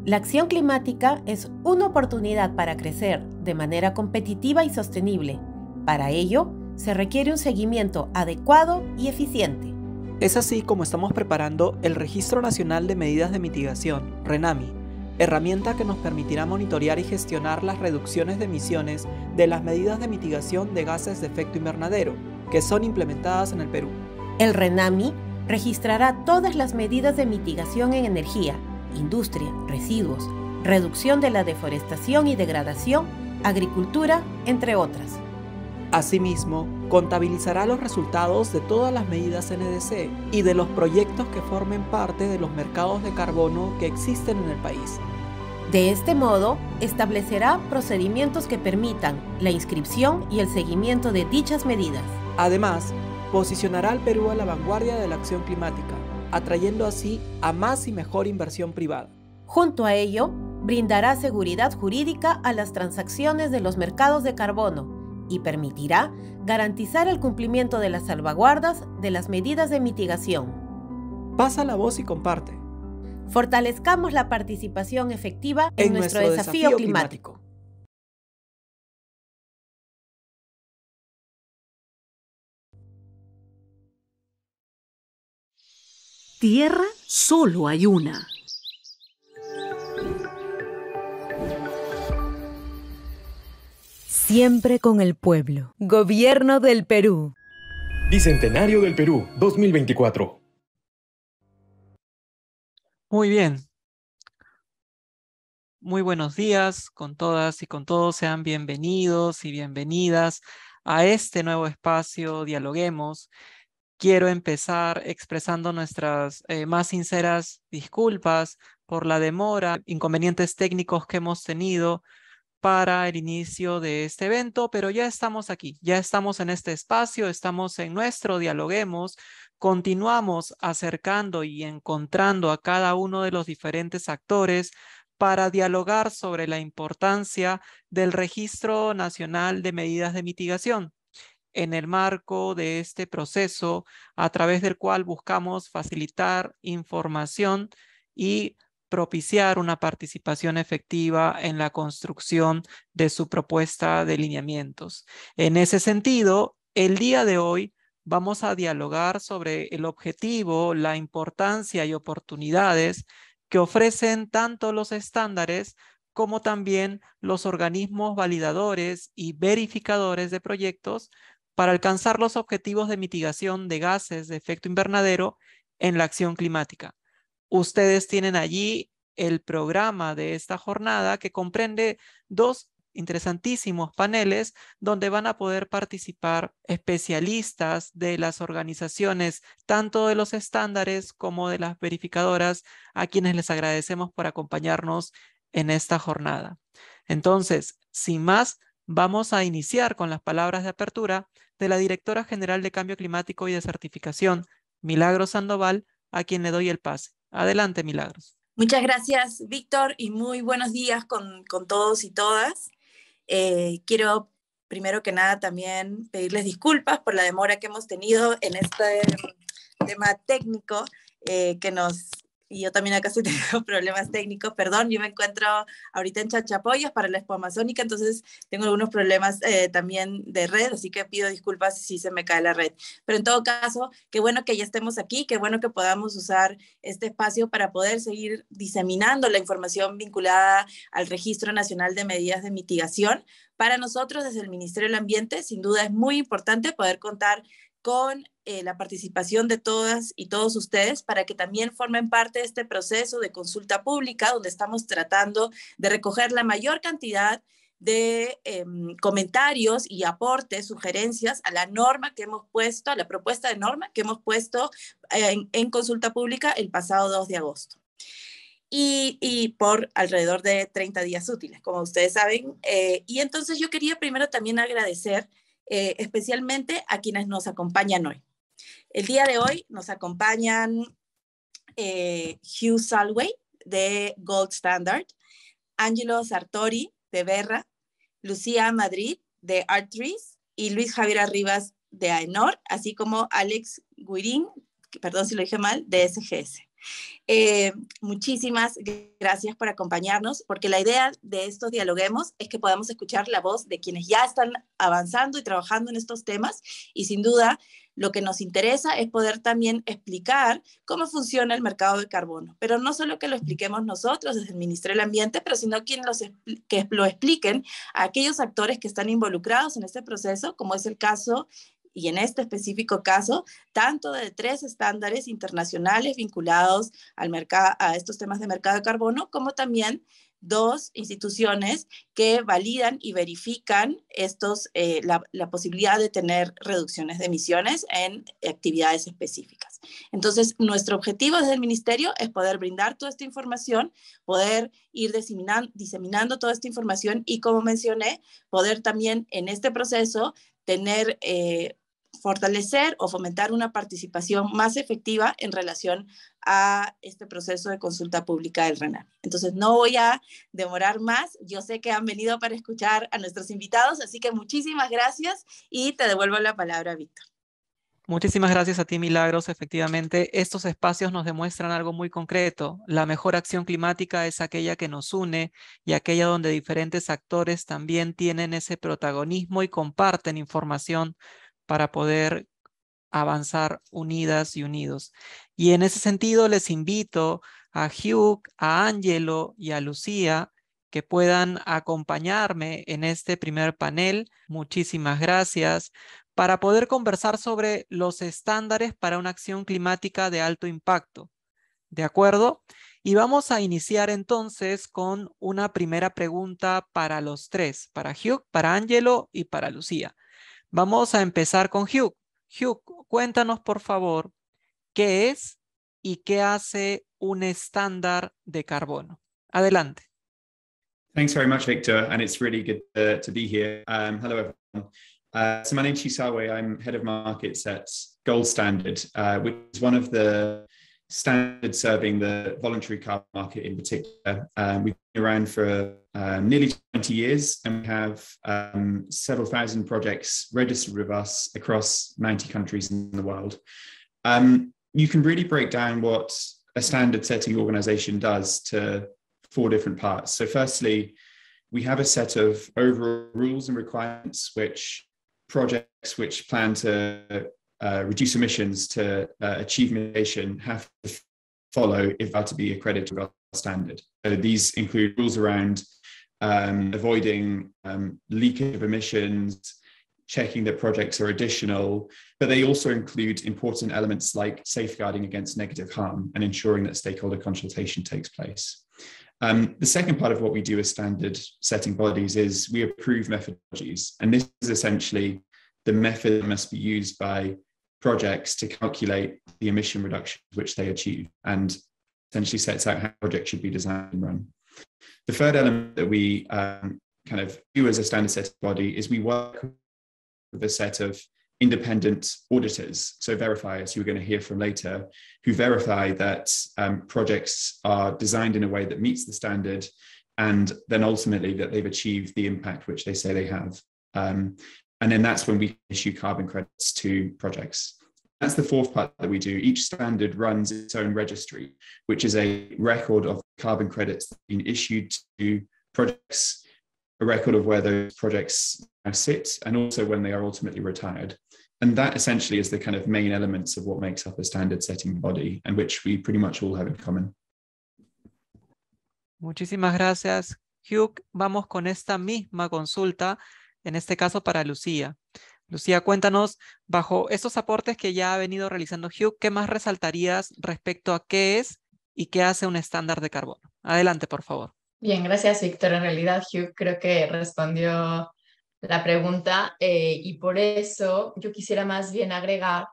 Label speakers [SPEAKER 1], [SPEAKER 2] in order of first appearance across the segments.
[SPEAKER 1] La acción climática es una oportunidad para crecer de manera competitiva y sostenible. Para ello, se requiere un seguimiento adecuado y eficiente.
[SPEAKER 2] Es así como estamos preparando el Registro Nacional de Medidas de Mitigación, RENAMI, herramienta que nos permitirá monitorear y gestionar las reducciones de emisiones de las medidas de mitigación de gases de efecto invernadero, que son implementadas en el Perú.
[SPEAKER 1] El RENAMI registrará todas las medidas de mitigación en energía, industria, residuos, reducción de la deforestación y degradación, agricultura, entre otras.
[SPEAKER 2] Asimismo, contabilizará los resultados de todas las medidas NDC y de los proyectos que formen parte de los mercados de carbono que existen en el país.
[SPEAKER 1] De este modo, establecerá procedimientos que permitan la inscripción y el seguimiento de dichas medidas.
[SPEAKER 2] Además, posicionará al Perú a la vanguardia de la acción climática, atrayendo así a más y mejor inversión privada.
[SPEAKER 1] Junto a ello, brindará seguridad jurídica a las transacciones de los mercados de carbono y permitirá garantizar el cumplimiento de las salvaguardas de las medidas de mitigación.
[SPEAKER 2] Pasa la voz y comparte.
[SPEAKER 1] Fortalezcamos la participación efectiva en nuestro desafío climático.
[SPEAKER 3] Tierra solo hay una. Siempre con el pueblo. Gobierno del Perú.
[SPEAKER 4] Bicentenario del Perú, 2024.
[SPEAKER 2] Muy bien. Muy buenos días con todas y con todos. Sean bienvenidos y bienvenidas a este nuevo espacio Dialoguemos. Quiero empezar expresando nuestras más sinceras disculpas por la demora, inconvenientes técnicos que hemos tenido para el inicio de este evento, pero ya estamos aquí, ya estamos en este espacio, estamos en nuestro Dialoguemos, continuamos acercando y encontrando a cada uno de los diferentes actores para dialogar sobre la importancia del Registro Nacional de Medidas de Mitigación en el marco de este proceso a través del cual buscamos facilitar información y propiciar una participación efectiva en la construcción de su propuesta de lineamientos. En ese sentido, el día de hoy vamos a dialogar sobre el objetivo, la importancia y oportunidades que ofrecen tanto los estándares como también los organismos validadores y verificadores de proyectos para alcanzar los objetivos de mitigación de gases de efecto invernadero en la acción climática. Ustedes tienen allí el programa de esta jornada que comprende dos interesantísimos paneles donde van a poder participar especialistas de las organizaciones, tanto de los estándares como de las verificadoras, a quienes les agradecemos por acompañarnos en esta jornada. Entonces, sin más, vamos a iniciar con las palabras de apertura de la Directora General de Cambio Climático y de Certificación, Milagros Sandoval, a quien le doy el pase. Adelante, Milagros.
[SPEAKER 5] Muchas gracias, Víctor, y muy buenos días con todos y todas. Quiero, primero que nada, también pedirles disculpas por la demora que hemos tenido en este tema técnico y yo también acá tengo problemas técnicos, perdón, yo me encuentro ahorita en Chachapoyas para la Expo Amazónica, entonces tengo algunos problemas también de red, así que pido disculpas si se me cae la red. Pero en todo caso, qué bueno que ya estemos aquí, qué bueno que podamos usar este espacio para poder seguir diseminando la información vinculada al Registro Nacional de Medidas de Mitigación. Para nosotros, desde el Ministerio del Ambiente, sin duda es muy importante poder contar con la participación de todas y todos ustedes para que también formen parte de este proceso de consulta pública donde estamos tratando de recoger la mayor cantidad de comentarios y aportes, sugerencias a la norma que hemos puesto, a la propuesta de norma que hemos puesto en consulta pública el pasado 2 de agosto. Y por alrededor de 30 días útiles, como ustedes saben. Y entonces yo quería primero también agradecer especialmente a quienes nos acompañan hoy. El día de hoy nos acompañan Hugh Salway de Gold Standard, Angelo Sartori de Verra, Lucía Madrid de Arttrees y Luis Javier Arribas de AENOR, así como Alex Guirín, perdón si lo dije mal, de SGS. Muchísimas gracias por acompañarnos, porque la idea de estos dialoguemos es que podamos escuchar la voz de quienes ya están avanzando y trabajando en estos temas, y sin duda lo que nos interesa es poder también explicar cómo funciona el mercado de carbono, pero no solo que lo expliquemos nosotros desde el Ministerio del Ambiente, pero sino que lo expliquen a aquellos actores que están involucrados en este proceso, como es el caso, y en este específico caso, tanto de 3 estándares internacionales vinculados a estos temas de mercado de carbono, como también 2 instituciones que validan y verifican la posibilidad de tener reducciones de emisiones en actividades específicas. Entonces, nuestro objetivo desde el Ministerio es poder brindar toda esta información, poder ir diseminando toda esta información y, como mencioné, poder también en este proceso fortalecer o fomentar una participación más efectiva en relación a este proceso de consulta pública del RENAMI. Entonces, no voy a demorar más. Yo sé que han venido para escuchar a nuestros invitados, así que muchísimas gracias y te devuelvo la palabra, Víctor.
[SPEAKER 2] Muchísimas gracias a ti, Milagros. Efectivamente, estos espacios nos demuestran algo muy concreto. La mejor acción climática es aquella que nos une y aquella donde diferentes actores también tienen ese protagonismo y comparten información para poder avanzar unidas y unidos. Y en ese sentido les invito a Hugh, a Ángelo y a Lucía que puedan acompañarme en este primer panel. Muchísimas gracias. Para poder conversar sobre los estándares para una acción climática de alto impacto. ¿De acuerdo? Y vamos a iniciar entonces con una primera pregunta para los 3, para Hugh, para Ángelo y para Lucía. Vamos a empezar con Hugh. Hugh, cuéntanos por favor, ¿qué es y qué hace un estándar de carbono? Adelante.
[SPEAKER 6] Thanks very much, Victor, and it's really good to be here. Hello, everyone. So my name's Hugh Salway. I'm head of markets at Gold Standard, which is one of the standards serving the voluntary carbon market in particular. We've been around for nearly 20 years, and we have several thousand projects registered with us across 90 countries in the world. You can really break down what a standard setting organization does to 4 different parts. So firstly, we have a set of overall rules and requirements which projects which plan to reduce emissions to achieve mitigation have to follow if they are to be accredited to our standard. So these include rules around avoiding leakage of emissions, checking that projects are additional, but they also include important elements like safeguarding against negative harm and ensuring that stakeholder consultation takes place. The second part of what we do as standard setting bodies is we approve methodologies. And this is essentially the method that must be used by projects to calculate the emission reductions which they achieve, and essentially sets out how projects should be designed and run. The third element that we kind of do as a standard setting body is we work with a set of independent auditors, so verifiers, who we're going to hear from later, who verify that projects are designed in a way that meets the standard, and then ultimately that they've achieved the impact which they say they have. And then that's when we issue carbon credits to projects. That's the fourth part that we do. Each standard runs its own registry, which is a record of carbon credits that have been issued to projects, a record of where those projects sit, and also when they are ultimately retired. And that essentially is the kind of main elements of what makes up a standard setting body, and which we pretty much all have in common.
[SPEAKER 2] Muchísimas gracias, Hugh. Vamos con esta misma consulta, en este caso para Lucía. Lucía, cuéntanos, bajo estos aportes que ya ha venido realizando Hugh, ¿qué más resaltarías respecto a qué es y qué hace un estándar de carbono? Adelante, por favor.
[SPEAKER 7] Bien, gracias, Víctor. En realidad, Hugh creo que respondió la pregunta y por eso yo quisiera más bien agregar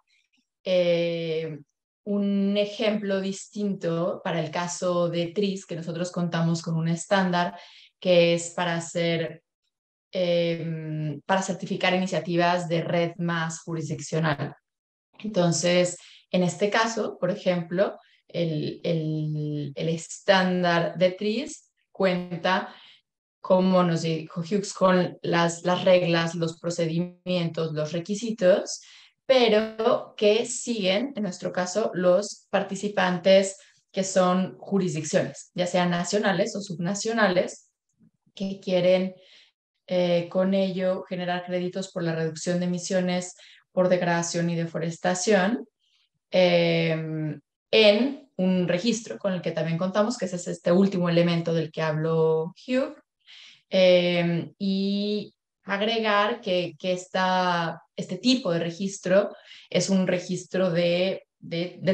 [SPEAKER 7] un ejemplo distinto para el caso de TRIS, que nosotros contamos con un estándar que es para certificar iniciativas de red más jurisdiccional. Entonces, en este caso, por ejemplo, el estándar de TRIS cuenta, como nos dijo Hughes, con las reglas, los procedimientos, los requisitos, pero que siguen, en nuestro caso, los participantes que son jurisdicciones, ya sean nacionales o subnacionales, que quieren con ello generar créditos por la reducción de emisiones por degradación y deforestación en un registro con el que también contamos, que ese es este último elemento del que habló Hugh, y agregar que este tipo de registro es un registro de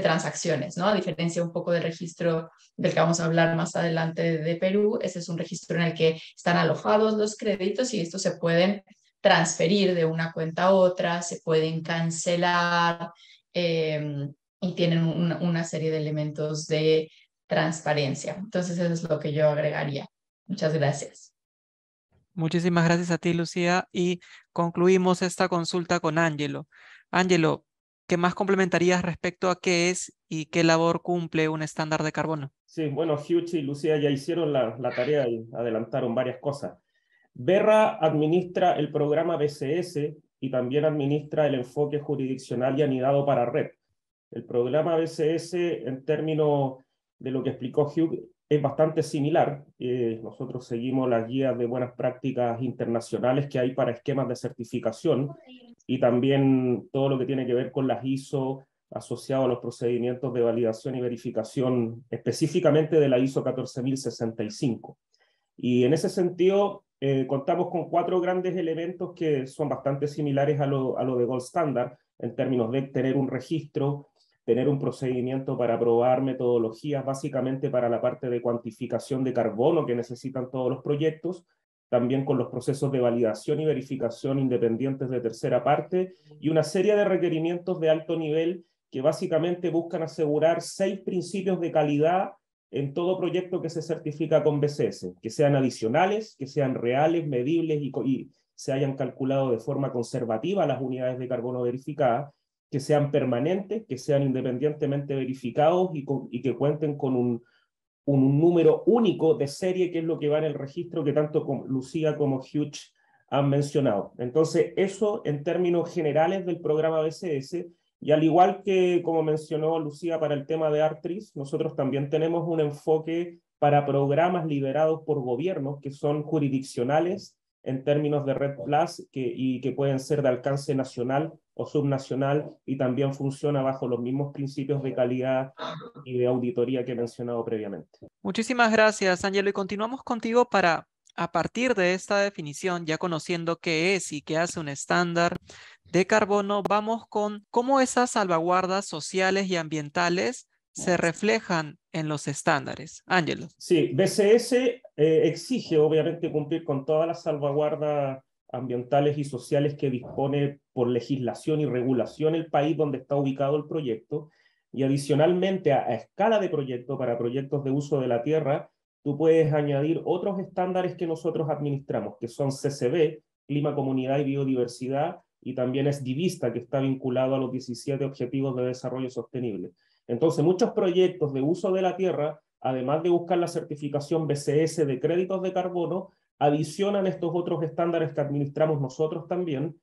[SPEAKER 7] transacciones, ¿no? A diferencia un poco del registro del que vamos a hablar más adelante de Perú, ese es un registro en el que están alojados los créditos y estos se pueden transferir de una cuenta a otra, se pueden cancelar y tienen una serie de elementos de transparencia. Entonces eso es lo que yo agregaría. Muchas gracias.
[SPEAKER 2] Muchísimas gracias a ti, Lucía, y concluimos esta consulta con Ángelo. Ángelo, ¿qué más complementarías respecto a qué es y qué labor cumple un estándar de carbono?
[SPEAKER 8] Sí, bueno, Hugh y Lucía ya hicieron la tarea y adelantaron varias cosas. Verra administra el programa BCS y también administra el enfoque jurisdiccional y anidado para red. El programa BCS, en términos de lo que explicó Hugh, es bastante similar. Nosotros seguimos las guías de buenas prácticas internacionales que hay para esquemas de certificación y también todo lo que tiene que ver con las ISO asociado a los procedimientos de validación y verificación, específicamente de la ISO 14065. Y en ese sentido, contamos con 4 grandes elementos que son bastante similares a lo de Gold Standard, en términos de tener un registro, tener un procedimiento para aprobar metodologías, básicamente para la parte de cuantificación de carbono que necesitan todos los proyectos, también con los procesos de validación y verificación independientes de tercera parte, y una serie de requerimientos de alto nivel que básicamente buscan asegurar 6 principios de calidad en todo proyecto que se certifica con BCS, que sean adicionales, que sean reales, medibles y se hayan calculado de forma conservativa las unidades de carbono verificadas, que sean permanentes, que sean independientemente verificados y que cuenten con un número único de serie, que es lo que va en el registro que tanto Lucía como Hugh han mencionado. Entonces, eso en términos generales del programa BCS, y al igual que como mencionó Lucía para el tema de ARTRIS, nosotros también tenemos un enfoque para programas liderados por gobiernos que son jurisdiccionales en términos de Red Plus y que pueden ser de alcance nacional o subnacional, y también funciona bajo los mismos principios de calidad y de auditoría que he mencionado previamente.
[SPEAKER 2] Muchísimas gracias, Ángelo, y continuamos contigo para, a partir de esta definición, ya conociendo qué es y qué hace un estándar de carbono, vamos con cómo esas salvaguardas sociales y ambientales se reflejan en los estándares. Ángelo.
[SPEAKER 8] Sí, BCS exige obviamente cumplir con todas las salvaguardas ambientales y sociales que dispone por legislación y regulación el país donde está ubicado el proyecto, y adicionalmente a escala de proyecto, para proyectos de uso de la tierra, tú puedes añadir otros estándares que nosotros administramos, que son CCB, Clima, Comunidad y Biodiversidad, y también es Divista, que está vinculado a los 17 Objetivos de Desarrollo Sostenible. Entonces, muchos proyectos de uso de la tierra, además de buscar la certificación BCS de créditos de carbono, adicionan estos otros estándares que administramos nosotros también,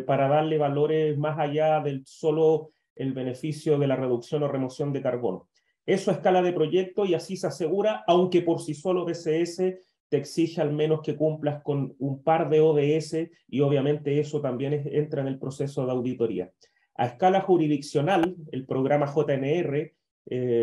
[SPEAKER 8] para darle valores más allá del solo el beneficio de la reducción o remoción de carbono. Eso a escala de proyecto, y así se asegura, aunque por sí solo BCS te exige al menos que cumplas con un par de ODS, y obviamente eso también entra en el proceso de auditoría. A escala jurisdiccional, el programa JNR,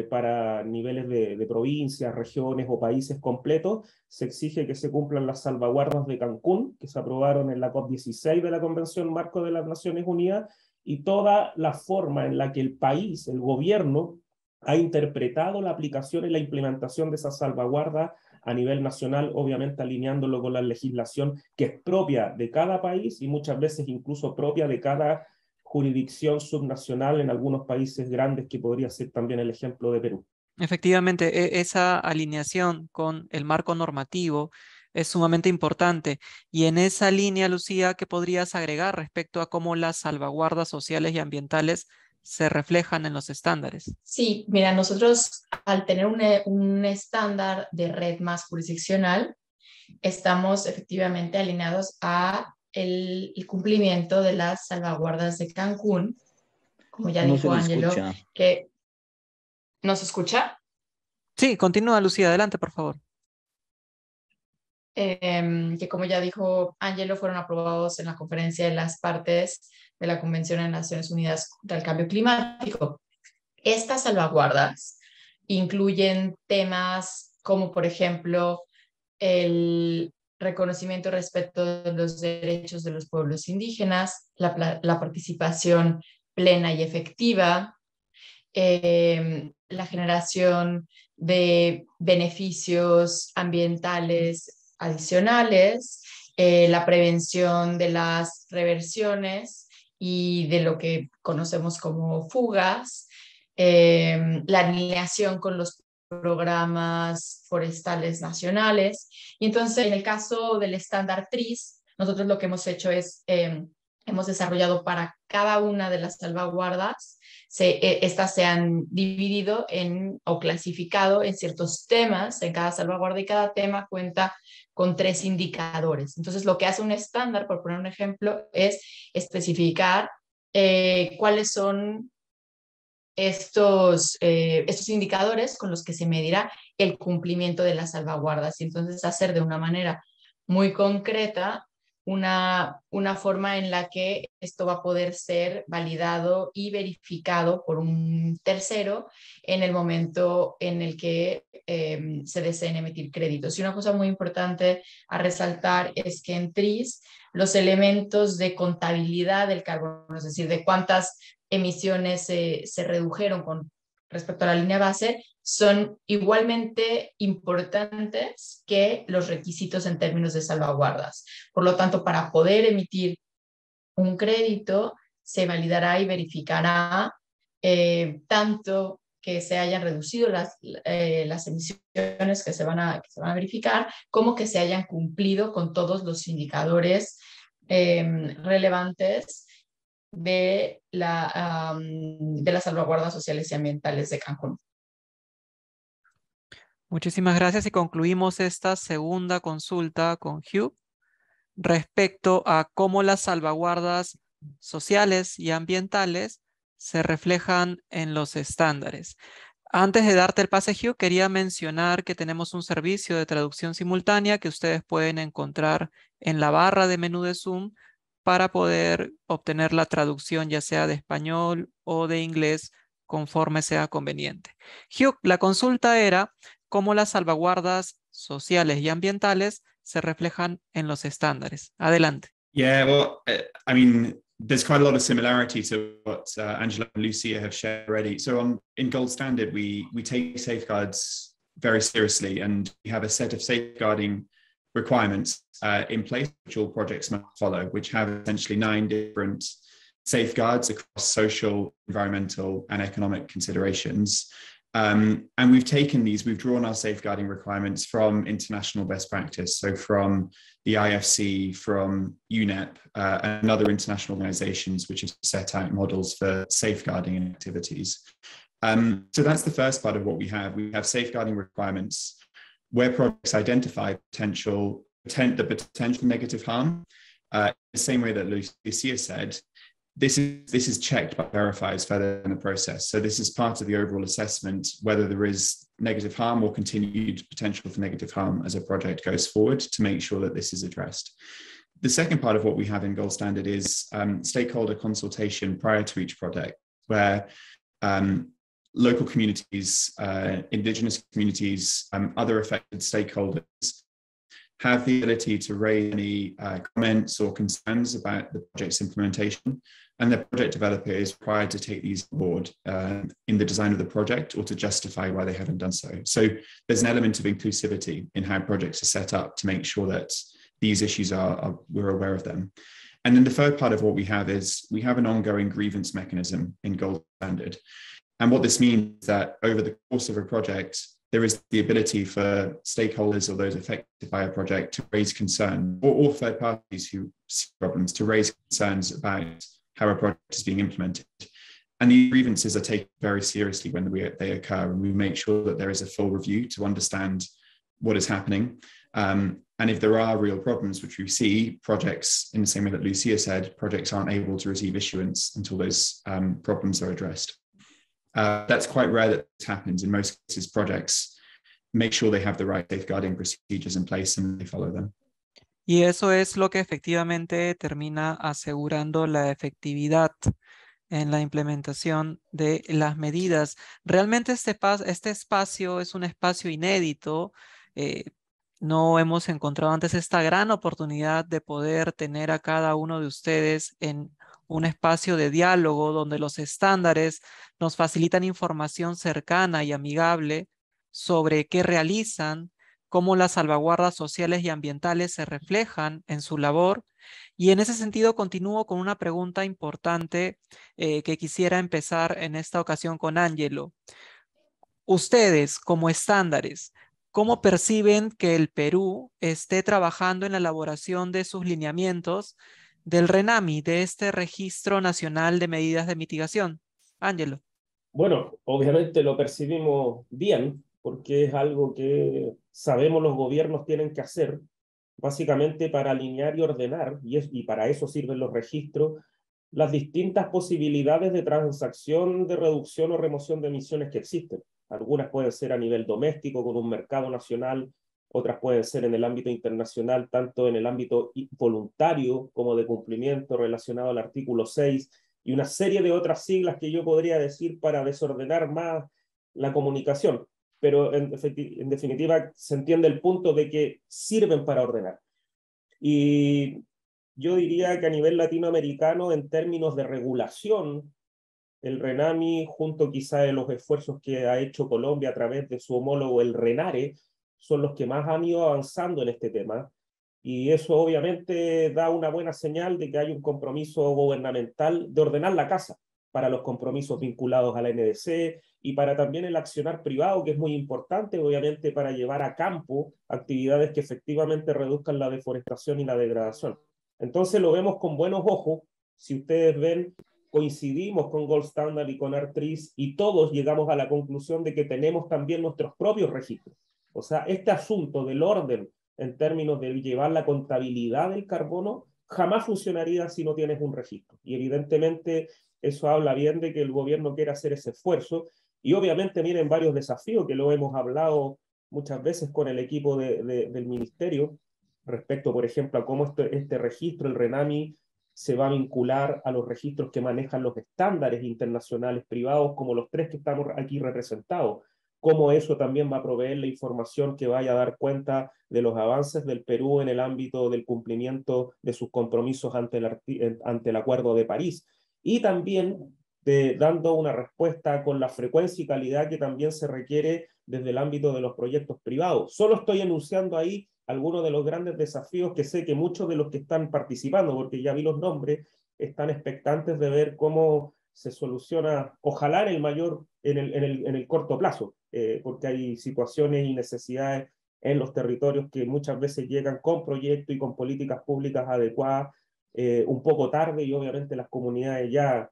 [SPEAKER 8] para niveles de provincias, regiones o países completos, se exige que se cumplan las salvaguardas de Cancún, que se aprobaron en la COP16 de la Convención Marco de las Naciones Unidas, y toda la forma en la que el país, el gobierno, ha interpretado la aplicación y la implementación de esas salvaguardas a nivel nacional, obviamente alineándolo con la legislación que es propia de cada país y muchas veces incluso propia de cada jurisdicción subnacional en algunos países grandes, que podría ser también el ejemplo de Perú.
[SPEAKER 2] Efectivamente, esa alineación con el marco normativo es sumamente importante. Y en esa línea, Lucía, ¿qué podrías agregar respecto a cómo las salvaguardas sociales y ambientales se reflejan en los estándares?
[SPEAKER 7] Sí, mira, nosotros al tener un estándar de red más jurisdiccional, estamos efectivamente alineados a el cumplimiento de las salvaguardas de Cancún, como ya dijo Ángelo, que ¿no se escucha?
[SPEAKER 2] Sí, continúa, Lucía, adelante, por favor.
[SPEAKER 7] Que como ya dijo Ángelo, fueron aprobados en la conferencia de las partes de la Convención de Naciones Unidas contra el Cambio Climático. Estas salvaguardas incluyen temas como, por ejemplo, el reconocimiento y respeto de los derechos de los pueblos indígenas, la participación plena y efectiva, la generación de beneficios ambientales adicionales, la prevención de las reversiones y de lo que conocemos como fugas, la alineación con los programas forestales nacionales. Y entonces, en el caso del estándar TRIS, nosotros lo que hemos hecho es, hemos desarrollado para cada una de las salvaguardas, estas se han dividido o clasificado en ciertos temas en cada salvaguarda, y cada tema cuenta con 3 indicadores. Entonces, lo que hace un estándar, por poner un ejemplo, es especificar cuáles son estos indicadores con los que se medirá el cumplimiento de las salvaguardas, y entonces hacer de una manera muy concreta una forma en la que esto va a poder ser validado y verificado por un tercero en el momento en el que se deseen emitir créditos. Y una cosa muy importante a resaltar es que en TRIS los elementos de contabilidad del carbono, es decir, de cuántas emisiones se redujeron con respecto a la línea base, son igualmente importantes que los requisitos en términos de salvaguardas. Por lo tanto, para poder emitir un crédito, se validará y verificará tanto que se hayan reducido las emisiones que se van a verificar, como que se hayan cumplido con todos los indicadores relevantes de las salvaguardas sociales y ambientales de Cancún.
[SPEAKER 2] Muchísimas gracias, y concluimos esta segunda consulta con Hugh respecto a cómo las salvaguardas sociales y ambientales se reflejan en los estándares. Antes de darte el pase, Hugh, quería mencionar que tenemos un servicio de traducción simultánea que ustedes pueden encontrar en la barra de menú de Zoom para poder obtener la traducción ya sea de español o de inglés conforme sea conveniente. Hugh, la consulta era cómo las salvaguardas sociales y ambientales se reflejan en los estándares. Adelante.
[SPEAKER 6] Yeah, well, I mean, there's quite a lot of similarity to what Angela and Lucia have shared already. So in Gold Standard, we take safeguards very seriously, and we have a set of safeguarding requirements in place which all projects must follow, which have essentially 9 different safeguards across social, environmental, and economic considerations. And we've drawn our safeguarding requirements from international best practice, so from the IFC, from UNEP, and other international organizations which have set out models for safeguarding activities. So that's the first part of what we have. We have safeguarding requirements where projects identify the potential negative harm, in the same way that Lucia said. This is checked but verifies further in the process. So this is part of the overall assessment, whether there is negative harm or continued potential for negative harm as a project goes forward, to make sure that this is addressed. The second part of what we have in Gold Standard is stakeholder consultation prior to each project, where local communities, indigenous communities, other affected stakeholders have the ability to raise any comments or concerns about the project's implementation, and the project developer is required to take these on board in the design of the project, or to justify why they haven't done so. So there's an element of inclusivity in how projects are set up to make sure that these issues we're aware of them. And then the third part of what we have is we have an ongoing grievance mechanism in Gold Standard. And what this means is that over the course of a project, there is the ability for stakeholders or those affected by a project to raise concern, or third parties who see problems to raise concerns about how a project is being implemented. And the grievances are taken very seriously when they occur, and we make sure that there is a full review to understand what is happening. And if there are real problems, which we see, projects, in the same way that Lucia said, projects aren't able to receive issuance until those problems are addressed. That's quite rare that this happens. In most cases, projects make sure they have the right safeguarding procedures in place and they follow them.
[SPEAKER 2] Y eso es lo que efectivamente termina asegurando la efectividad en la implementación de las medidas. Realmente este espacio es un espacio inédito. No hemos encontrado antes esta gran oportunidad de poder tener a cada uno de ustedes en un espacio de diálogo donde los estándares nos facilitan información cercana y amigable sobre qué realizan, cómo las salvaguardas sociales y ambientales se reflejan en su labor. Y en ese sentido continúo con una pregunta importante que quisiera empezar en esta ocasión con Ángelo. Ustedes, como estándares, ¿cómo perciben que el Perú esté trabajando en la elaboración de sus lineamientos del RENAMI, de este Registro Nacional de Medidas de Mitigación? Ángelo.
[SPEAKER 8] Bueno, obviamente lo percibimos bien, porque es algo que sabemos los gobiernos tienen que hacer, básicamente para alinear y ordenar, y para eso sirven los registros, las distintas posibilidades de transacción, de reducción o remoción de emisiones que existen. Algunas pueden ser a nivel doméstico, con un mercado nacional, otras pueden ser en el ámbito internacional, tanto en el ámbito voluntario como de cumplimiento relacionado al artículo 6, y una serie de otras siglas que yo podría decir para desordenar más la comunicación. Pero en definitiva se entiende el punto de que sirven para ordenar. Y yo diría que a nivel latinoamericano, en términos de regulación, el RENAMI, junto quizá de los esfuerzos que ha hecho Colombia a través de su homólogo el RENARE, son los que más han ido avanzando en este tema. Y eso obviamente da una buena señal de que hay un compromiso gubernamental de ordenar la casa para los compromisos vinculados a la NDC y para también el accionar privado, que es muy importante, obviamente, para llevar a campo actividades que efectivamente reduzcan la deforestación y la degradación. Entonces lo vemos con buenos ojos. Si ustedes ven, coincidimos con Gold Standard y con ARTRIS y todos llegamos a la conclusión de que tenemos también nuestros propios registros. O sea, este asunto del orden en términos de llevar la contabilidad del carbono jamás funcionaría si no tienes un registro. Y evidentemente eso habla bien de que el gobierno quiere hacer ese esfuerzo. Y obviamente vienen varios desafíos que lo hemos hablado muchas veces con el equipo del ministerio respecto, por ejemplo, a cómo este registro, el RENAMI, se va a vincular a los registros que manejan los estándares internacionales privados, como los 3 que estamos aquí representados. Cómo eso también va a proveer la información que vaya a dar cuenta de los avances del Perú en el ámbito del cumplimiento de sus compromisos ante el Acuerdo de París. Y también dando una respuesta con la frecuencia y calidad que también se requiere desde el ámbito de los proyectos privados. Solo estoy enunciando ahí algunos de los grandes desafíos que sé que muchos de los que están participando, porque ya vi los nombres, están expectantes de ver cómo se soluciona, ojalá en el corto plazo, porque hay situaciones y necesidades en los territorios que muchas veces llegan con proyectos y con políticas públicas adecuadas, un poco tarde, y obviamente las comunidades ya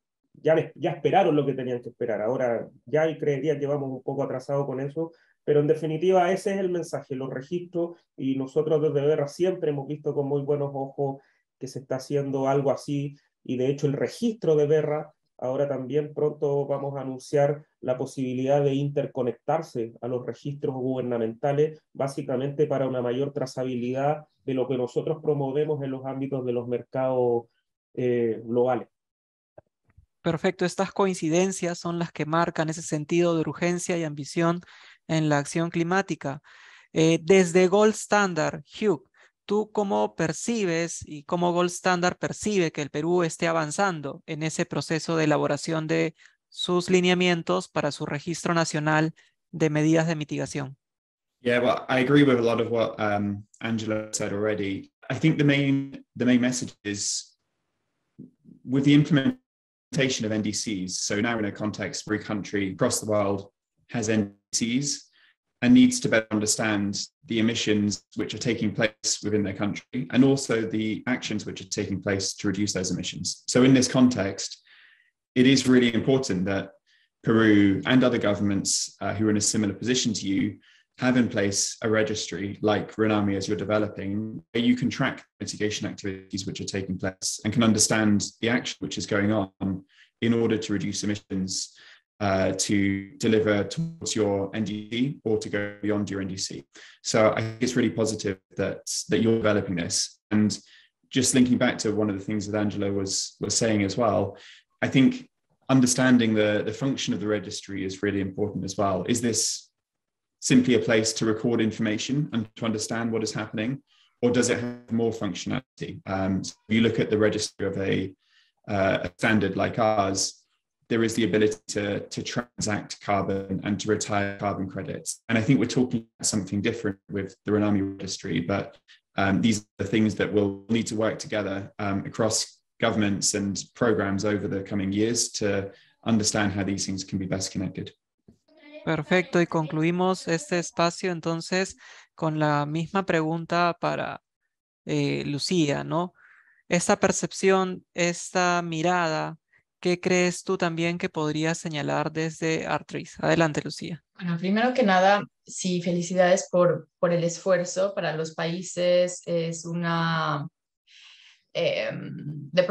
[SPEAKER 8] esperaron lo que tenían que esperar. Ahora ya creería que vamos un poco atrasados con eso, pero en definitiva ese es el mensaje, los registros, y nosotros desde Verra siempre hemos visto con muy buenos ojos que se está haciendo algo así, y de hecho el registro de Verra, ahora también pronto vamos a anunciar la posibilidad de interconectarse a los registros gubernamentales, básicamente para una mayor trazabilidad de lo que nosotros promovemos en los ámbitos de los mercados globales.
[SPEAKER 2] Perfecto, estas coincidencias son las que marcan ese sentido de urgencia y ambición en la acción climática. Desde Gold Standard, Hugh, ¿tú cómo percibes y cómo Gold Standard percibe que el Perú esté avanzando en ese proceso de elaboración de sus lineamientos para su registro nacional de medidas de mitigación?
[SPEAKER 6] Yeah, well, I agree with a lot of what Angela said already. I think the main message is with the implementation of NDCs. So now in a context, every country across the world has NDCs and needs to better understand the emissions which are taking place within their country and also the actions which are taking place to reduce those emissions. So in this context, it is really important that Peru and other governments who are in a similar position to you have in place a registry like RENAMI as you're developing, where you can track mitigation activities which are taking place and can understand the action which is going on in order to reduce emissions to deliver towards your NDC or to go beyond your NDC. So I think it's really positive that you're developing this. And just linking back to one of the things that Angela was saying as well, I think understanding the function of the registry is really important as well. Is this simply a place to record information and to understand what is happening, or does it have more functionality? So if you look at the registry of a standard like ours, there is the ability to transact carbon and to retire carbon credits. And I think we're talking about something different with the Renami registry, but these are the things that will need to work together across governments and programs over the coming years to understand how these things can be best connected.
[SPEAKER 2] Perfecto, y concluimos este espacio entonces con la misma pregunta para Lucía, ¿no? Esta percepción, esta mirada, ¿qué crees tú también que podrías señalar desde Artriz? Adelante, Lucía.
[SPEAKER 7] Bueno, primero que nada, sí, felicidades por el esfuerzo para los países. Es una... de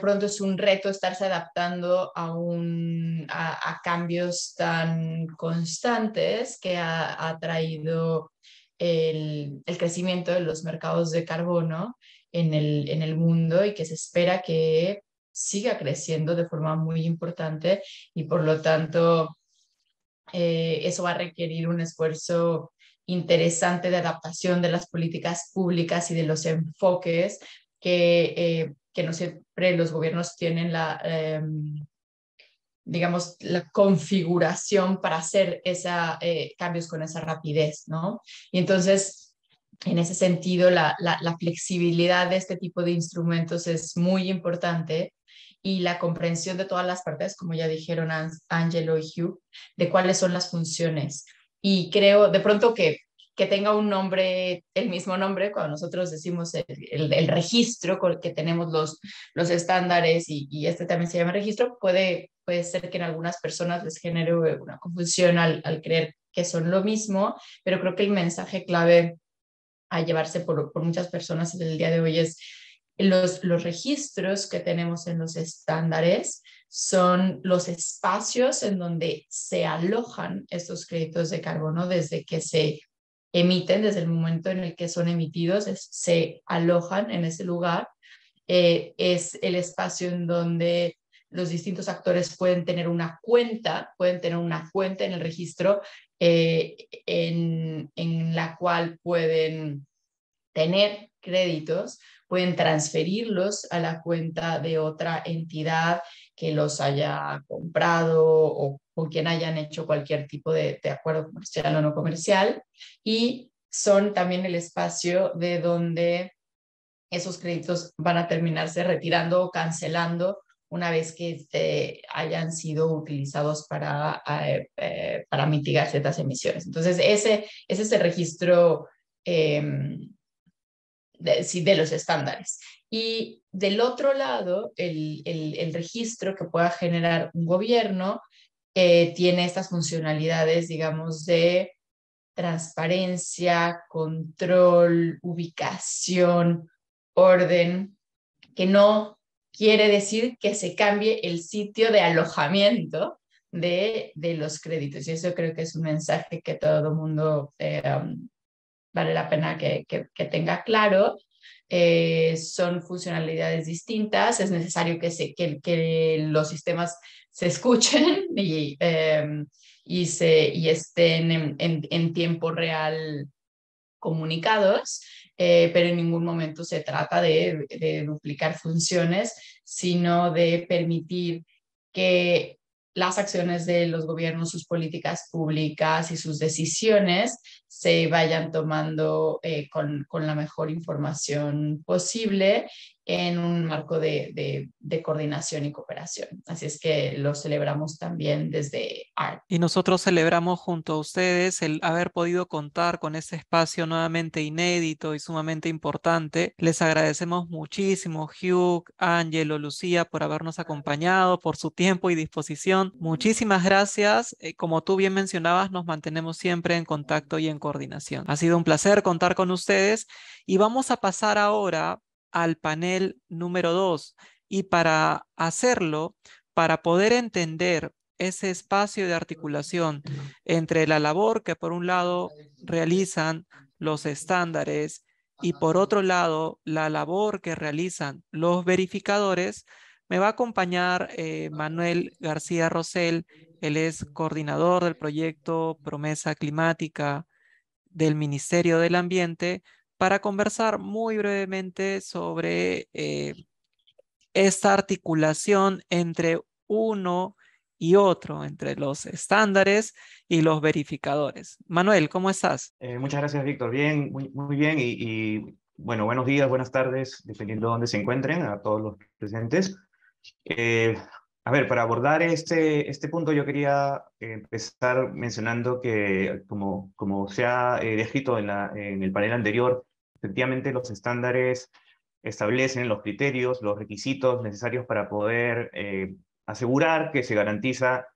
[SPEAKER 7] pronto es un reto estarse adaptando a cambios tan constantes que ha traído el crecimiento de los mercados de carbono en el mundo, y que se espera que siga creciendo de forma muy importante, y por lo tanto eso va a requerir un esfuerzo interesante de adaptación de las políticas públicas y de los enfoques que no siempre los gobiernos tienen digamos, la configuración para hacer cambios con esa rapidez, ¿no? Y entonces, en ese sentido, la flexibilidad de este tipo de instrumentos es muy importante, y la comprensión de todas las partes, como ya dijeron Angelo y Hugh, de cuáles son las funciones. Y creo, de pronto, que tenga un nombre, el mismo nombre, cuando nosotros decimos el registro con el que tenemos los estándares, y este también se llama registro, puede ser que en algunas personas les genere una confusión al creer que son lo mismo, pero creo que el mensaje clave a llevarse por muchas personas el día de hoy es: los registros que tenemos en los estándares son los espacios en donde se alojan estos créditos de carbono desde que se emiten, desde el momento en el que son emitidos, se alojan en ese lugar. Es el espacio en donde los distintos actores pueden tener una cuenta en el registro, en la cual pueden tener créditos, pueden transferirlos a la cuenta de otra entidad que los haya comprado o con quien hayan hecho cualquier tipo de acuerdo comercial o no comercial, y son también el espacio de donde esos créditos van a terminarse retirando o cancelando una vez que hayan sido utilizados para mitigar ciertas emisiones. Entonces, ese es el registro de los estándares. Y del otro lado, el registro que pueda generar un gobierno tiene estas funcionalidades, digamos, de transparencia, control, ubicación, orden, que no quiere decir que se cambie el sitio de alojamiento de los créditos. Y eso creo que es un mensaje que todo el mundo vale la pena que tenga claro. Son funcionalidades distintas, es necesario que los sistemas se escuchen y estén en tiempo real comunicados, pero en ningún momento se trata de duplicar funciones, sino de permitir que las acciones de los gobiernos, sus políticas públicas y sus decisiones se vayan tomando con la mejor información posible en un marco de coordinación y cooperación. Así es que lo celebramos también desde ART.
[SPEAKER 2] Y nosotros celebramos junto a ustedes el haber podido contar con este espacio nuevamente inédito y sumamente importante. Les agradecemos muchísimo, Hugh, Angelo, Lucía, por habernos acompañado, por su tiempo y disposición. Muchísimas gracias. Como tú bien mencionabas, nos mantenemos siempre en contacto y en coordinación. Ha sido un placer contar con ustedes, y vamos a pasar ahora al panel número 2. Y para hacerlo, para poder entender ese espacio de articulación entre la labor que por un lado realizan los estándares y por otro lado la labor que realizan los verificadores, me va a acompañar Manuel García Rosell. Él es coordinador del proyecto Promesa Climática del Ministerio del Ambiente, para conversar muy brevemente sobre esta articulación entre uno y otro, entre los estándares y los verificadores. Manuel, ¿cómo estás?
[SPEAKER 9] Muchas gracias, Víctor. Bien, muy bien. Bueno, buenos días, buenas tardes, dependiendo de dónde se encuentren, a todos los presentes. Eh, a ver, para abordar este punto, yo quería empezar mencionando que, como se ha descrito en el panel anterior, efectivamente los estándares establecen los criterios, los requisitos necesarios para poder asegurar que se garantiza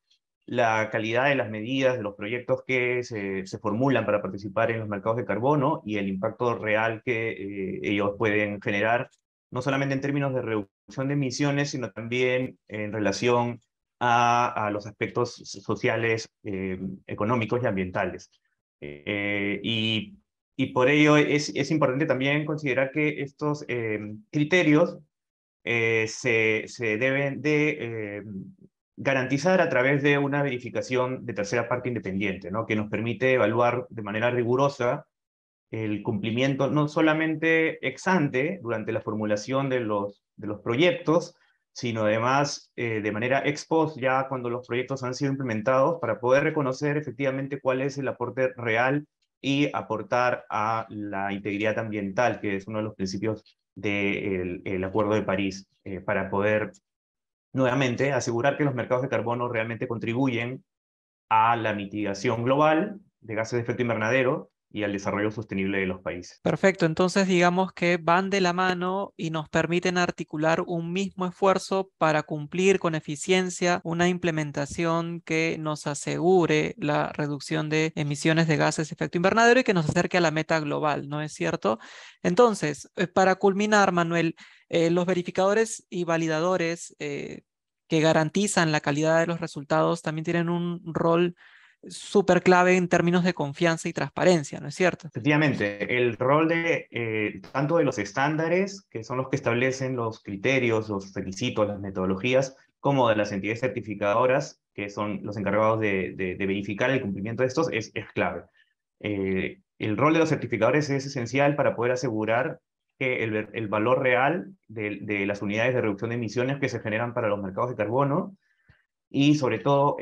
[SPEAKER 9] la calidad de las medidas, de los proyectos que se formulan para participar en los mercados de carbono y el impacto real que ellos pueden generar, no solamente en términos de reducción de emisiones, sino también en relación a los aspectos sociales, económicos y ambientales. Y por ello es importante también considerar que estos criterios se deben de garantizar a través de una verificación de tercera parte independiente, ¿no? Que nos permite evaluar de manera rigurosa el cumplimiento, no solamente ex ante, durante la formulación de los proyectos, sino además de manera ex post, ya cuando los proyectos han sido implementados, para poder reconocer efectivamente cuál es el aporte real y aportar a la integridad ambiental, que es uno de los principios del Acuerdo de París, para poder nuevamente asegurar que los mercados de carbono realmente contribuyen a la mitigación global de gases de efecto invernadero y al desarrollo sostenible de los países.
[SPEAKER 2] Perfecto, entonces digamos que van de la mano y nos permiten articular un mismo esfuerzo para cumplir con eficiencia una implementación que nos asegure la reducción de emisiones de gases de efecto invernadero y que nos acerque a la meta global, ¿no es cierto? Entonces, para culminar, Manuel, los verificadores y validadores que garantizan la calidad de los resultados también tienen un rol súper clave en términos de confianza y transparencia, ¿no es cierto?
[SPEAKER 9] Efectivamente, el rol de tanto de los estándares, que son los que establecen los criterios, los requisitos, las metodologías, como de las entidades certificadoras, que son los encargados de verificar el cumplimiento de estos, es clave. El rol de los certificadores es esencial para poder asegurar que el valor real de las unidades de reducción de emisiones que se generan para los mercados de carbono y sobre todo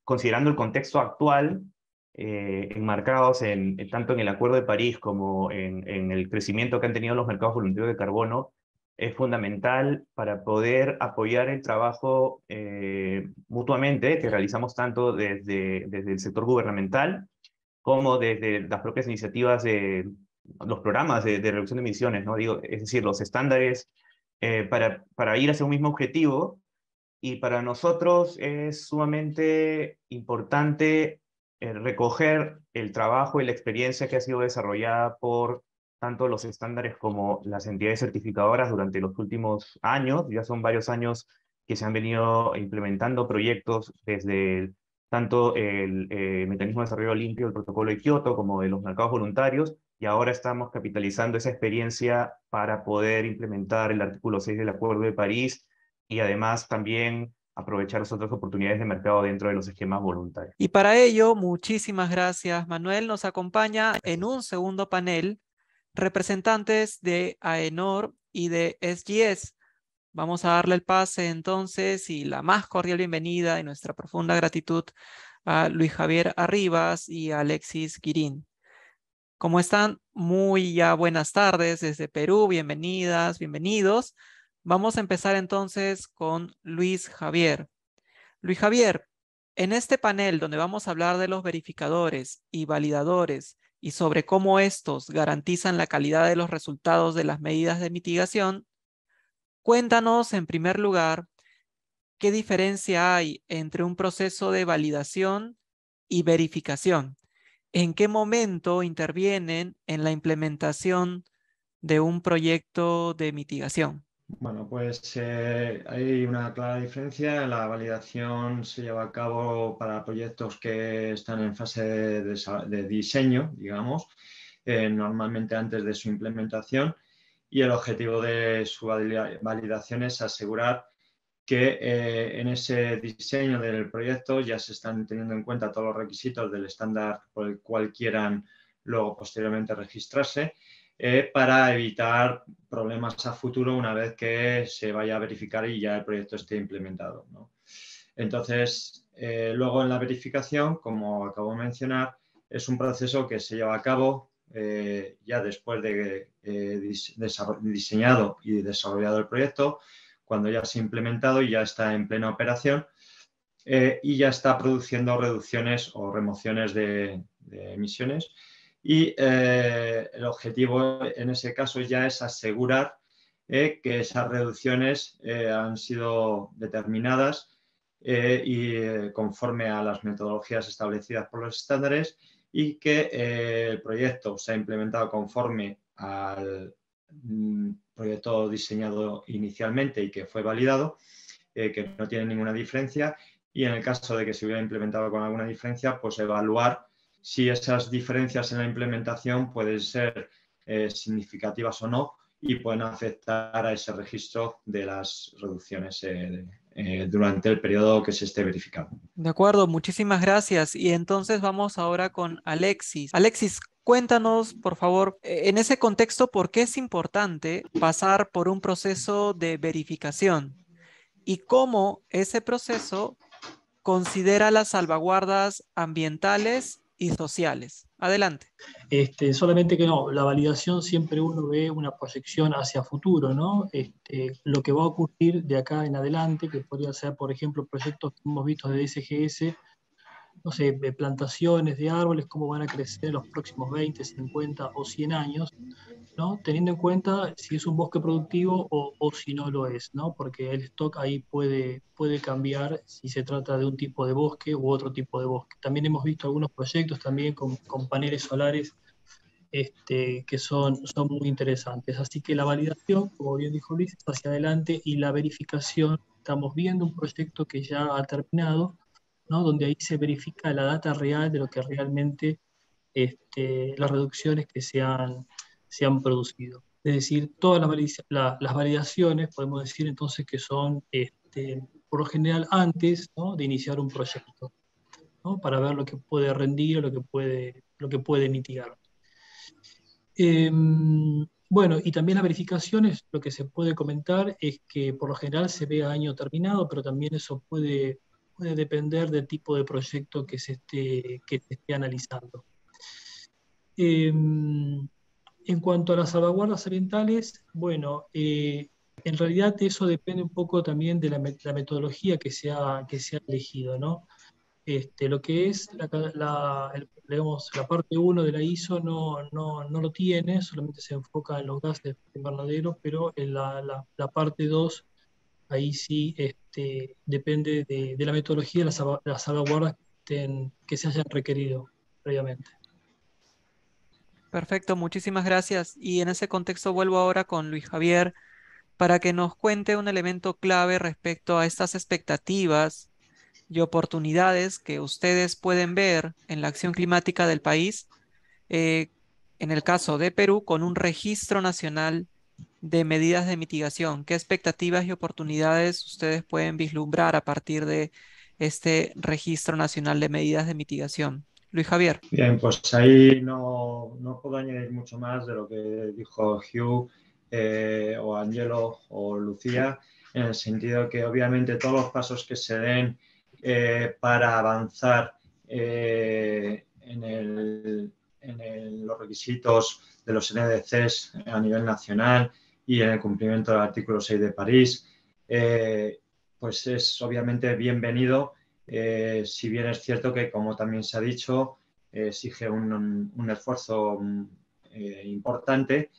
[SPEAKER 9] considerando el contexto actual, enmarcados tanto en el Acuerdo de París como en el crecimiento que han tenido los mercados voluntarios de carbono, es fundamental para poder apoyar el trabajo mutuamente que realizamos tanto desde el sector gubernamental como desde las propias iniciativas de los programas de reducción de emisiones, ¿no? Digo, es decir, los estándares para ir hacia un mismo objetivo. Y para nosotros es sumamente importante recoger el trabajo y la experiencia que ha sido desarrollada por tanto los estándares como las entidades certificadoras durante los últimos años. Ya son varios años que se han venido implementando proyectos desde tanto el Mecanismo de Desarrollo Limpio, el Protocolo de Kioto, como de los mercados voluntarios, y ahora estamos capitalizando esa experiencia para poder implementar el artículo 6 del Acuerdo de París, y además también aprovechar las otras oportunidades de mercado dentro de los esquemas voluntarios.
[SPEAKER 2] Y para ello, muchísimas gracias, Manuel. Nos acompaña en un segundo panel representantes de AENOR y de SGS. Vamos a darle el pase entonces y la más cordial bienvenida y nuestra profunda gratitud a Luis Javier Arribas y a Alexis Guirín. ¿Cómo están? Muy ya buenas tardes desde Perú. Bienvenidas, bienvenidos. Vamos a empezar entonces con Luis Javier. Luis Javier, en este panel donde vamos a hablar de los verificadores y validadores y sobre cómo estos garantizan la calidad de los resultados de las medidas de mitigación, cuéntanos en primer lugar qué diferencia hay entre un proceso de validación y verificación. ¿En qué momento intervienen en la implementación de un proyecto de mitigación?
[SPEAKER 10] Bueno, pues hay una clara diferencia. La validación se lleva a cabo para proyectos que están en fase de diseño, digamos, normalmente antes de su implementación, y el objetivo de su validación es asegurar que en ese diseño del proyecto ya se están teniendo en cuenta todos los requisitos del estándar por el cual quieran luego posteriormente registrarse, para evitar problemas a futuro una vez que se vaya a verificar y ya el proyecto esté implementado, ¿no? Entonces, luego en la verificación, como acabo de mencionar, es un proceso que se lleva a cabo ya después de diseñado y desarrollado el proyecto, cuando ya se ha implementado y ya está en plena operación, y ya está produciendo reducciones o remociones de emisiones. Y el objetivo en ese caso ya es asegurar que esas reducciones han sido determinadas y conforme a las metodologías establecidas por los estándares, y que el proyecto se ha implementado conforme al proyecto diseñado inicialmente y que fue validado, que no tiene ninguna diferencia, y en el caso de que se hubiera implementado con alguna diferencia, pues evaluar si esas diferencias en la implementación pueden ser significativas o no y pueden afectar a ese registro de las reducciones durante el periodo que se esté verificando.
[SPEAKER 2] De acuerdo, muchísimas gracias. Y entonces vamos ahora con Alexis. Alexis, cuéntanos, por favor, en ese contexto, ¿por qué es importante pasar por un proceso de verificación? Y cómo ese proceso considera las salvaguardas ambientales y sociales. Adelante.
[SPEAKER 11] Solamente que no, la validación siempre uno ve una proyección hacia futuro, ¿no? Lo que va a ocurrir de acá en adelante, que podría ser, por ejemplo, proyectos que hemos visto de SGS, no sé, de plantaciones de árboles, cómo van a crecer en los próximos 20, 50 o 100 años, ¿no? Teniendo en cuenta si es un bosque productivo o si no lo es, ¿no? Porque el stock ahí puede cambiar si se trata de un tipo de bosque u otro tipo de bosque. También hemos visto algunos proyectos también con paneles solares que son muy interesantes. Así que la validación, como bien dijo Luis, es hacia adelante, y la verificación, estamos viendo un proyecto que ya ha terminado, ¿no? Donde ahí se verifica la data real de lo que realmente las reducciones que se han producido. Es decir, todas las validaciones podemos decir entonces que son por lo general antes, ¿no? De iniciar un proyecto, ¿no? Para ver lo que puede rendir o lo que puede mitigar. Bueno, y también las verificaciones, lo que se puede comentar es que por lo general se ve a año terminado, pero también eso puede depender del tipo de proyecto que se esté analizando. En cuanto a las salvaguardas ambientales, bueno, en realidad eso depende un poco también de la metodología que se ha elegido, ¿no? Lo que es digamos, la parte 1 de la ISO no lo tiene, solamente se enfoca en los gases de efecto invernadero, pero en la parte 2, ahí sí depende de la metodología de las salvaguardas que se hayan requerido previamente.
[SPEAKER 2] Perfecto, muchísimas gracias. Y en ese contexto vuelvo ahora con Luis Javier para que nos cuente un elemento clave respecto a estas expectativas y oportunidades que ustedes pueden ver en la acción climática del país, en el caso de Perú, con un registro nacional de medidas de mitigación. ¿Qué expectativas y oportunidades ustedes pueden vislumbrar a partir de este registro nacional de medidas de mitigación? Luis Javier.
[SPEAKER 10] Bien, pues ahí no puedo añadir mucho más de lo que dijo Hugh o Angelo o Lucía, en el sentido que obviamente todos los pasos que se den para avanzar en los requisitos de los NDCs a nivel nacional y en el cumplimiento del artículo 6 de París, pues es obviamente bienvenido, si bien es cierto que, como también se ha dicho, exige un esfuerzo importante,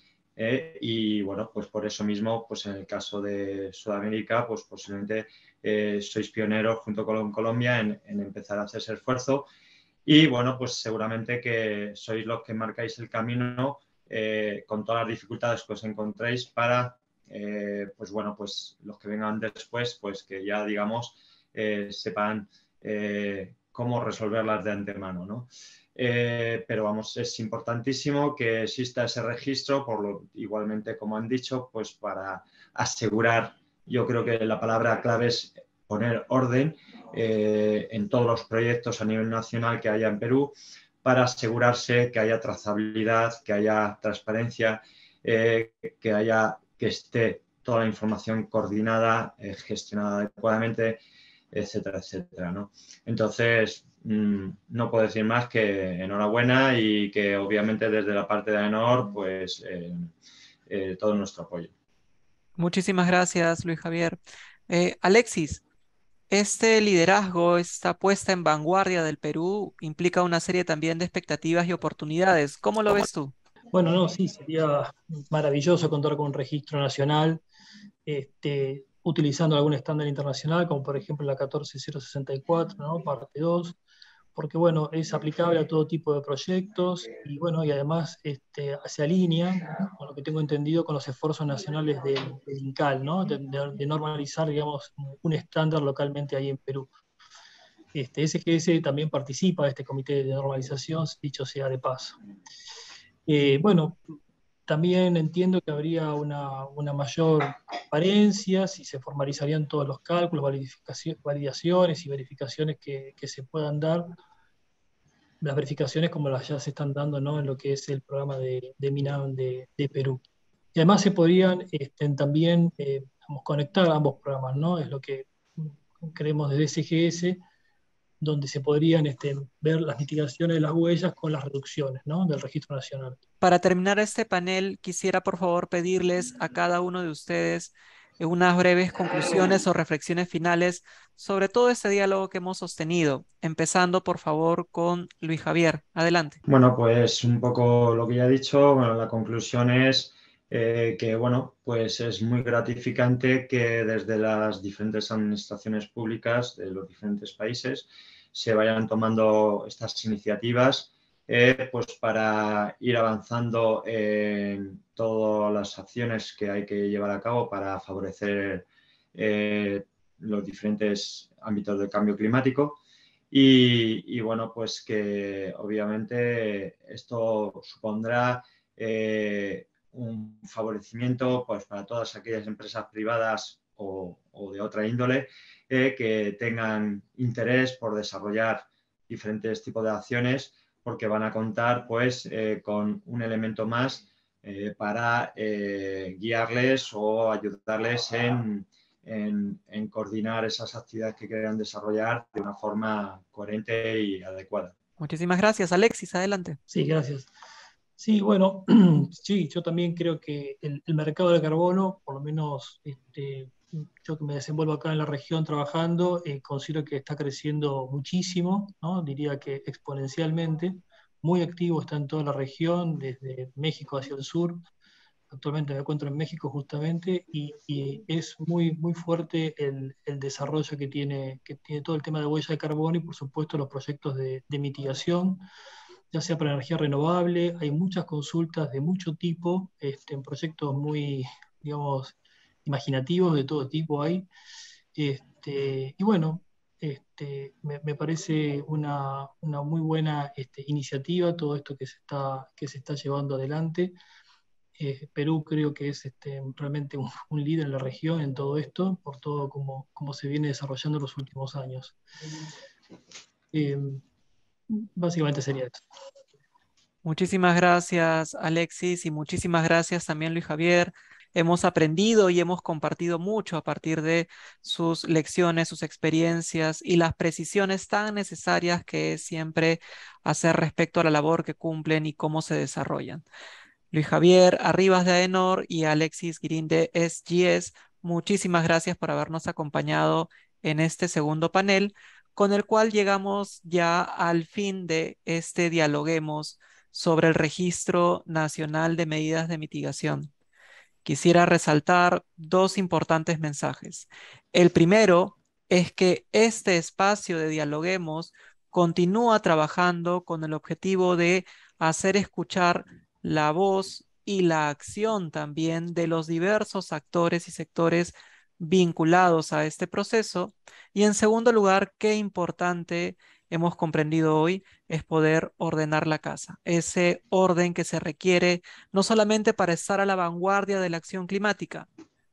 [SPEAKER 10] y bueno, pues por eso mismo, pues en el caso de Sudamérica, pues posiblemente sois pioneros junto con Colombia en empezar a hacer ese esfuerzo, y bueno, pues seguramente que sois los que marcáis el camino con todas las dificultades que os encontréis para pues bueno, pues los que vengan después, pues que ya, digamos, sepan cómo resolverlas de antemano, ¿no? Pero vamos, es importantísimo que exista ese registro, igualmente como han dicho, pues para asegurar, yo creo que la palabra clave es poner orden en todos los proyectos a nivel nacional que haya en Perú, para asegurarse que haya trazabilidad, que haya transparencia, que esté toda la información coordinada, gestionada adecuadamente, etcétera, etcétera, ¿no? Entonces, no puedo decir más que enhorabuena y que obviamente desde la parte de AENOR, pues todo nuestro apoyo.
[SPEAKER 2] Muchísimas gracias, Luis Javier. Alexis, este liderazgo, esta puesta en vanguardia del Perú implica una serie también de expectativas y oportunidades. ¿Cómo lo ves tú?
[SPEAKER 11] Bueno, no, sí, sería maravilloso contar con un registro nacional, utilizando algún estándar internacional, como por ejemplo la 14064, ¿no? Parte 2, porque bueno, es aplicable a todo tipo de proyectos y bueno, y además se alinea, con lo que tengo entendido, con los esfuerzos nacionales del INCAL, ¿no? De normalizar, digamos, un estándar localmente ahí en Perú. SGS también participa de este comité de normalización, dicho sea de paso. Bueno, también entiendo que habría una mayor transparencia si se formalizarían todos los cálculos, validaciones y verificaciones que se puedan dar, las verificaciones como las ya se están dando, ¿no? En lo que es el programa de MINAM de Perú. Y además se podrían también conectar ambos programas, ¿no? Es lo que creemos desde SGS, donde se podrían ver las mitigaciones de las huellas con las reducciones, ¿no? Del registro nacional.
[SPEAKER 2] Para terminar este panel, quisiera por favor pedirles a cada uno de ustedes unas breves conclusiones o reflexiones finales sobre todo este diálogo que hemos sostenido, empezando por favor con Luis Javier. Adelante.
[SPEAKER 10] Bueno, pues un poco lo que ya he dicho, bueno, la conclusión es que, bueno, pues es muy gratificante que desde las diferentes administraciones públicas de los diferentes países se vayan tomando estas iniciativas pues para ir avanzando en todas las acciones que hay que llevar a cabo para favorecer los diferentes ámbitos del cambio climático. Y bueno, pues que obviamente esto supondrá un favorecimiento pues, para todas aquellas empresas privadas o de otra índole que tengan interés por desarrollar diferentes tipos de acciones, porque van a contar pues, con un elemento más para guiarles o ayudarles en coordinar esas actividades que quieran desarrollar de una forma coherente y adecuada.
[SPEAKER 2] Muchísimas gracias. Alexis, adelante.
[SPEAKER 11] Sí, gracias. Sí, bueno, sí, yo también creo que el mercado del carbono, por lo menos yo que me desenvuelvo acá en la región trabajando, considero que está creciendo muchísimo, ¿no? Diría que exponencialmente, muy activo está en toda la región, desde México hacia el sur. Actualmente me encuentro en México justamente y es muy, muy fuerte el desarrollo que tiene todo el tema de huella de carbono y por supuesto los proyectos de mitigación, ya sea para energía renovable. Hay muchas consultas de mucho tipo, en proyectos muy, digamos, imaginativos de todo tipo hay. Y bueno, me parece una muy buena iniciativa todo esto que se está llevando adelante. Perú creo que es realmente un líder en la región en todo esto, por todo como se viene desarrollando en los últimos años. Básicamente sería esto.
[SPEAKER 2] Muchísimas gracias, Alexis, y muchísimas gracias también, Luis Javier. Hemos aprendido y hemos compartido mucho a partir de sus lecciones, sus experiencias y las precisiones tan necesarias que es siempre hacer respecto a la labor que cumplen y cómo se desarrollan. Luis Javier Arribas de AENOR y Alexis Guirín de SGS, muchísimas gracias por habernos acompañado en este segundo panel, con el cual llegamos ya al fin de este Dialoguemos sobre el Registro Nacional de Medidas de Mitigación. Quisiera resaltar dos importantes mensajes. El primero es que este espacio de Dialoguemos continúa trabajando con el objetivo de hacer escuchar la voz y la acción también de los diversos actores y sectores vinculados a este proceso. Y en segundo lugar, qué importante hemos comprendido hoy es poder ordenar la casa. Ese orden que se requiere no solamente para estar a la vanguardia de la acción climática,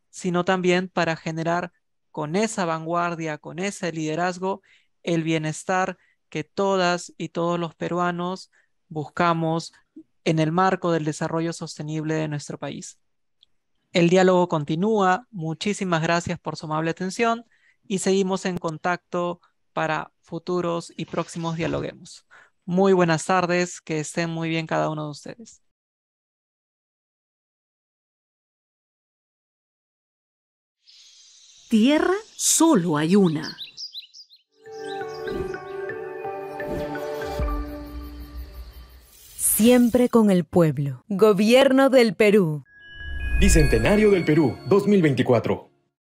[SPEAKER 2] sino también para generar con esa vanguardia, con ese liderazgo, el bienestar que todas y todos los peruanos buscamos en el marco del desarrollo sostenible de nuestro país. El diálogo continúa. Muchísimas gracias por su amable atención y seguimos en contacto para futuros y próximos dialoguemos. Muy buenas tardes, que estén muy bien cada uno de ustedes.
[SPEAKER 12] Tierra solo hay una.
[SPEAKER 3] Siempre con el pueblo. Gobierno del Perú.
[SPEAKER 4] Bicentenario del Perú 2024.